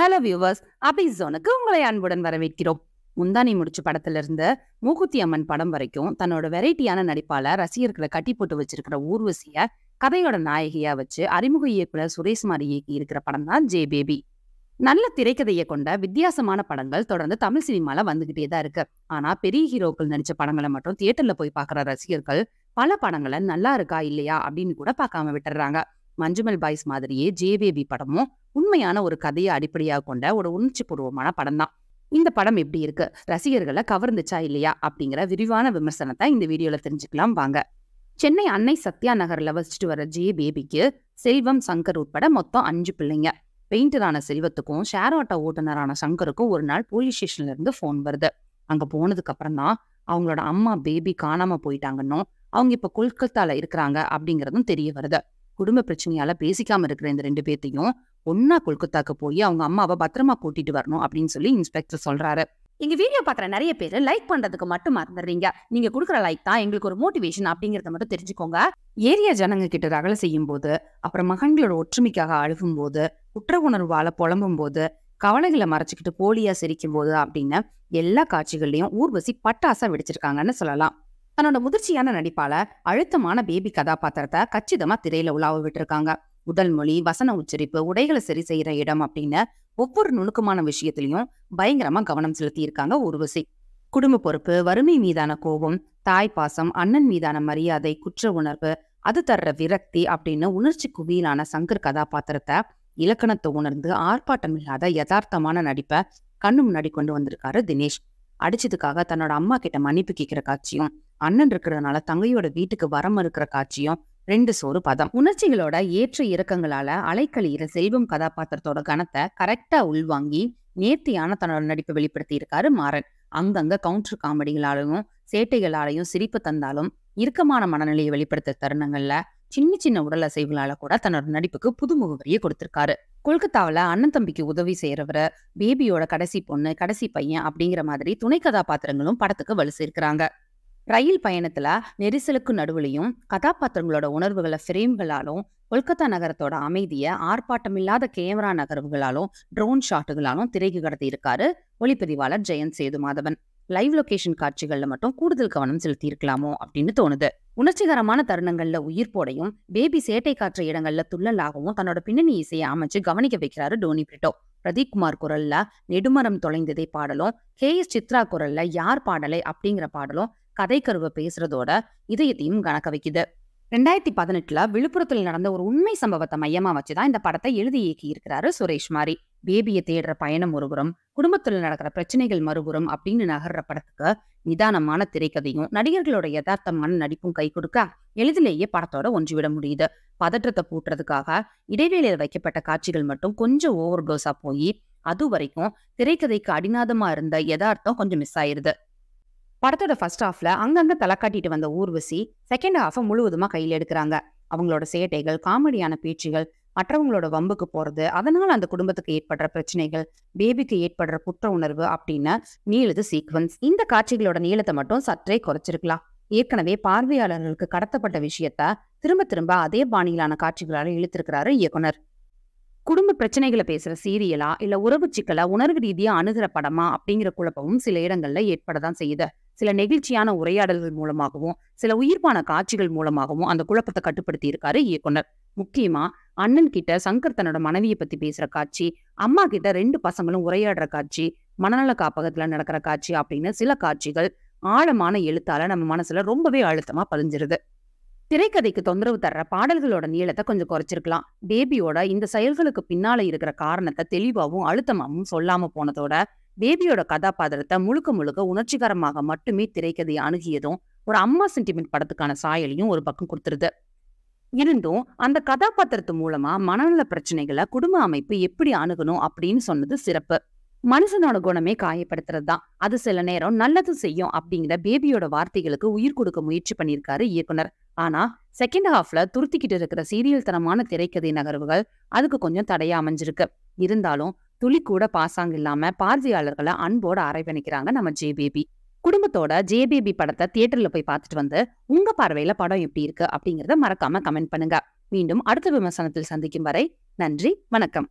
Hello viewers, அபி ஜோனுக்கு உங்களை அன்புடன் வரவேற்கிறோம். முந்தானி முடிச்சு படத்துல இருந்து மூக்குத்தி அம்மன் படம் வரைக்கும் தன்னோட வெரைட்டியான நடிப்பால ரசிகர்களை கட்டி போட்டு வச்சிருக்கிற ஊர்வசிய கதையோட நாயகியா வச்சு அறிமுக இயக்குனர் சுரேஷ் மாரி இயக்கி இருக்கிற படம் தான் ஜே பேபி. நல்ல திரைக்கதையை கொண்ட வித்தியாசமான படங்கள் தொடர்ந்து தமிழ் சினிமால வந்துகிட்டே தான் இருக்கு. ஆனா பெரிய ஹீரோக்கள் நடிச்ச படங்களை மட்டும் தியேட்டர்ல போய் பாக்குற ரசிகர்கள் பல படங்களை நல்லா இருக்கா இல்லையா அப்படின்னு கூட பார்க்காம விட்டுறாங்க. மஞ்சுமல் பாய்ஸ் மாதிரியே ஜே பேபி படமும் உண்மையான ஒரு கதையை அடிப்படையாக கொண்ட ஒரு உணர்ச்சி பூர்வமான படம் தான். இந்த படம் எப்படி இருக்கு, ரசிகர்களை கவர்ந்துச்சா இல்லையா அப்படிங்கிற விரிவான விமர்சனத்தை இந்த வீடியோல தெரிஞ்சுக்கலாம் வாங்க. சென்னை அன்னை சத்யா நகர்ல வசிச்சுட்டு வர ஜே பேபிக்கு செல்வம், சங்கர் உட்பட மொத்தம் 5 பிள்ளைங்க. பெயிண்டரான செல்வத்துக்கும் ஷேர் ஆட்டோ ஓட்டுநரான சங்கருக்கும் ஒரு நாள் போலீஸ் ஸ்டேஷன்ல இருந்து போன் வருது. அங்க போனதுக்கு அப்புறம் தான் அவங்களோட அம்மா பேபி காணாம போயிட்டாங்கன்னும் அவங்க இப்ப கொல்கத்தால இருக்கிறாங்க அப்படிங்கறதும் தெரிய வருது. குடும்ப பிரச்சனையால பேசிக்காம இருக்கிற இந்த 2 பேர்த்தையும் ஒன்னா கொல்கத்தாக்கு போய் அவங்க அம்மாவை பத்திரமா கூட்டிட்டு வரணும் அப்படின்னு சொல்லி இன்ஸ்பெக்டர் சொல்றாரு. எங்க வீடியோ பாக்குற நிறைய பேர் லைக் பண்றதுக்கு மட்டும் மறந்துடுறீங்க. நீங்க கொடுக்குற லைக் தான் எங்களுக்கு ஒரு மோட்டிவேஷன் அப்படிங்கறத மட்டும் தெரிஞ்சுக்கோங்க. ஏரியா ஜனங்க கிட்ட ரகலை செய்யும் போது, அப்புறம் மகன்களோட ஒற்றுமைக்காக அழுகும் போது, குற்ற உணர்வால புலம்பும் போது, கவலைகளை மறைச்சுக்கிட்டு போலியா சிரிக்கும் போது அப்படின்னு எல்லா காட்சிகள்லயும் ஊர்வசி பட்டாசா வெடிச்சிருக்காங்கன்னு சொல்லலாம். தன்னோட முதிர்ச்சியான நடிப்பால அழுத்தமான பேபி கதாபாத்திரத்தை கச்சிதமா திரையில உலாவ விட்டுருக்காங்க. உடல் மொழி, வசன உச்சரிப்பு, உடைகளை சரி செய்யற இடம் அப்படின்னு ஒவ்வொரு நுணுக்கமான விஷயத்திலையும் பயங்கரமா கவனம் செலுத்தி இருக்காங்க ஊர்வசி. குடும்ப பொறுப்பு, வறுமை மீதான கோபம், தாய் பாசம், அண்ணன் மீதான மரியாதை, குற்ற உணர்வு, அது தர்ற விரக்தி அப்படின்னு உணர்ச்சி குவியலான சங்கர் கதாபாத்திரத்தை இலக்கணத்தை உணர்ந்து ஆர்ப்பாட்டம் இல்லாத யதார்த்தமான நடிப்பை கண்ணு முன்னாடி கொண்டு வந்திருக்காரு தினேஷ். அடிச்சதுக்காக தன்னோட அம்மா கிட்ட மன்னிப்பு கேட்கிற காட்சியும், அண்ணன் இருக்கிறதுனால தங்கையோட வீட்டுக்கு வரம் இருக்கிற காட்சியும் 2 சோறு பதம். உணர்ச்சிகளோட ஏற்ற இறக்கங்களால அலைக்கழியிற செல்வம் கதாபாத்திரத்தோட கணத்தை கரெக்டா உள்வாங்கி நேர்த்தியான தன்னோட நடிப்பை வெளிப்படுத்தி இருக்காரு மாறன். அங்கங்க கவுண்டர் காமெடிகளாலையும் சேட்டைகளாலையும் சிரிப்பு தந்தாலும் இறுக்கமான மனநிலையை வெளிப்படுத்த தருணங்கள்ல சின்ன சின்ன உடல் அசைவுகளால கூட தன்னோட நடிப்புக்கு புது முகவரியை கொடுத்திருக்காரு. கொல்கத்தாவில அண்ணன் தம்பிக்கு உதவி செய்யறவரை, பேபியோட கடைசி பொண்ணு, கடைசி பையன் அப்படிங்கிற மாதிரி துணை கதாபாத்திரங்களும் படத்துக்கு வலு சேர்க்கிறாங்க. ரயில் பயணத்துல நெரிசலுக்கு நடுவுலையும் கதாபாத்திரங்களோட உணர்வுகளை ஃப்ரேம்களாலும், கொல்கத்தா நகரத்தோட அமைதிய ஆர்ப்பாட்டமில்லாத கேமரா நகர்வுகளாலும், ட்ரோன் ஷாட்டுகளாலும் திரைக்கு கடத்தி இருக்காரு ஒளிப்பதிவாளர் ஜெயந்த் சேதுமாதவன். லைவ் லொகேஷன் காட்சிகள்ல மட்டும் கூடுதல் கவனம் செலுத்தி இருக்கலாமோ அப்படின்னு தோணுது. உணர்ச்சிகரமான தருணங்கள்ல உயிர்ப்போடையும், பேபி சேட்டை காற்ற இடங்கள்ல துள்ளலாகவும் தன்னோட பின்னணி இசையை அமைச்சு கவனிக்க வைக்கிறாரு டோனி பிரிட்டோ. பிரதீப் குமார் குரல்ல நெடுமரம் தொலைந்ததை பாடலும், KS சித்ரா குரல்ல யார் பாடலை அப்படிங்கிற பாடலும் கதை கருவை பேசுறதோட இதயத்தையும் கணக்க வைக்குது. 2018 விழுப்புரத்தில் நடந்த ஒரு உண்மை சம்பவத்தை மையமா வச்சுதான் இந்த படத்தை எழுதி இயக்கி இருக்கிறாரு சுரேஷ் மாரி. பேபியை தேடுற பயணம் ஒருபுறம், குடும்பத்துல நடக்கிற பிரச்சனைகள் மறுபுறம் அப்படின்னு நகர்ற படத்துக்கு நிதானமான திரைக்கதையும் நடிகர்களோட யதார்த்தமான நடிப்பும் கை கொடுக்க எளிதிலேயே படத்தோட ஒன்றிவிட முடியுது. பதற்றத்தை பூட்டுறதுக்காக இடைவேளையில் வைக்கப்பட்ட காட்சிகள் மட்டும் கொஞ்சம் ஓவர் டோஸா போய் அது வரைக்கும் திரைக்கதைக்கு அடிநாதமா இருந்த யதார்த்தம் கொஞ்சம் மிஸ் ஆயிருது. படத்தோட ஃபர்ஸ்ட் ஹாஃப்ல அங்கங்க தலை காட்டிட்டு வந்த ஊர்வசி செகண்ட் ஹாஃபை முழுவதுமா கையில எடுக்கிறாங்க. அவங்களோட சேட்டைகள், காமெடியான பேச்சுகள், மற்றவங்களோட வம்புக்கு போறது, அதனால அந்த குடும்பத்துக்கு ஏற்படுற பிரச்சனைகள், பேபிக்கு ஏற்படுற குற்ற உணர்வு அப்படின்னு நீளுது சீக்வன்ஸ். இந்த காட்சிகளோட நீளத்தை மட்டும் சற்றே குறைச்சிருக்கலாம். ஏற்கனவே பார்வையாளர்களுக்கு கடத்தப்பட்ட விஷயத்த திரும்ப திரும்ப அதே பாணியிலான காட்சிகளால இழுத்திருக்கிறாரு இயக்குனர். குடும்ப பிரச்சனைகளை பேசுற சீரியலா இல்ல உறவு சிக்கலா உணர்வு ரீதியா அணுகிற படமா அப்படிங்கிற குழப்பமும் சில இடங்கள்ல ஏற்படதான் செய்யுது. சில நெகிழ்ச்சியான உரையாடல்கள் மூலமாகவும், சில உயிர்ப்பான காட்சிகள் மூலமாகவும் அந்த குழப்பத்தை கட்டுப்படுத்தி இருக்காரு இயக்குனர். முக்கியமா அண்ணன் கிட்ட சங்கர் தன்னோட மனைவியை பத்தி பேசுற காட்சி, அம்மா கிட்ட 2 பசங்களும் உரையாடுற காட்சி, மனநல காப்பகத்துல நடக்கிற காட்சி அப்படின்னு சில காட்சிகள் ஆழமான எழுத்தால நம்ம மனசுல ரொம்பவே அழுத்தமா பதிஞ்சிருது. திரைக்கதைக்கு தொந்தரவு தர்ற பாடல்களோட நீளத்தை கொஞ்சம் குறைச்சிருக்கலாம். பேபியோட இந்த செயல்களுக்கு பின்னால இருக்கிற காரணத்தை தெளிவாகவும் அழுத்தமாகவும் சொல்லாம போனதோட பேபியோட கதாபாத்திரத்தை முழுக்க முழுக்க உணர்ச்சிகரமாக மட்டுமே திரைக்கதையை அணுகியதும் ஒரு அம்மா சென்டிமெண்ட் படத்துக்கான சாயலையும் ஒரு பக்கம் கொடுத்துருது. இருந்தும் அந்த கதாபாத்திரத்து மூலமா மனநல பிரச்சனைகளை குடும்ப அமைப்பு எப்படி அணுகணும் அப்படின்னு சொன்னது சிறப்பு. மனுஷனோட குணமே காயப்படுத்துறது தான், அது சில நேரம் நல்லது செய்யும் அப்படிங்கிற பேபியோட வார்த்தைகளுக்கு உயிர் கொடுக்க முயற்சி பண்ணியிருக்காரு இயக்குனர். ஆனா செகண்ட் ஹாஃப்ல துருத்திக்கிட்டு இருக்கிற சீரியல் தனமான திரைக்கதை நகர்வுகள் அதுக்கு கொஞ்சம் தடையா அமைஞ்சிருக்கு. இருந்தாலும் துளி கூட பாசாங்க இல்லாம பார்வையாளர்களை அன்போட அரவணைக்கிறாங்க நம்ம ஜே பேபி. குடும்பத்தோட ஜே பேபி படத்தை தியேட்டர்ல போய் பார்த்துட்டு வந்து உங்க பார்வையில படம் எப்படி இருக்கு அப்படிங்கறத மறக்காம கமெண்ட் பண்ணுங்க. மீண்டும் அடுத்த விமர்சனத்தில் சந்திக்கும் வரை நன்றி, வணக்கம்.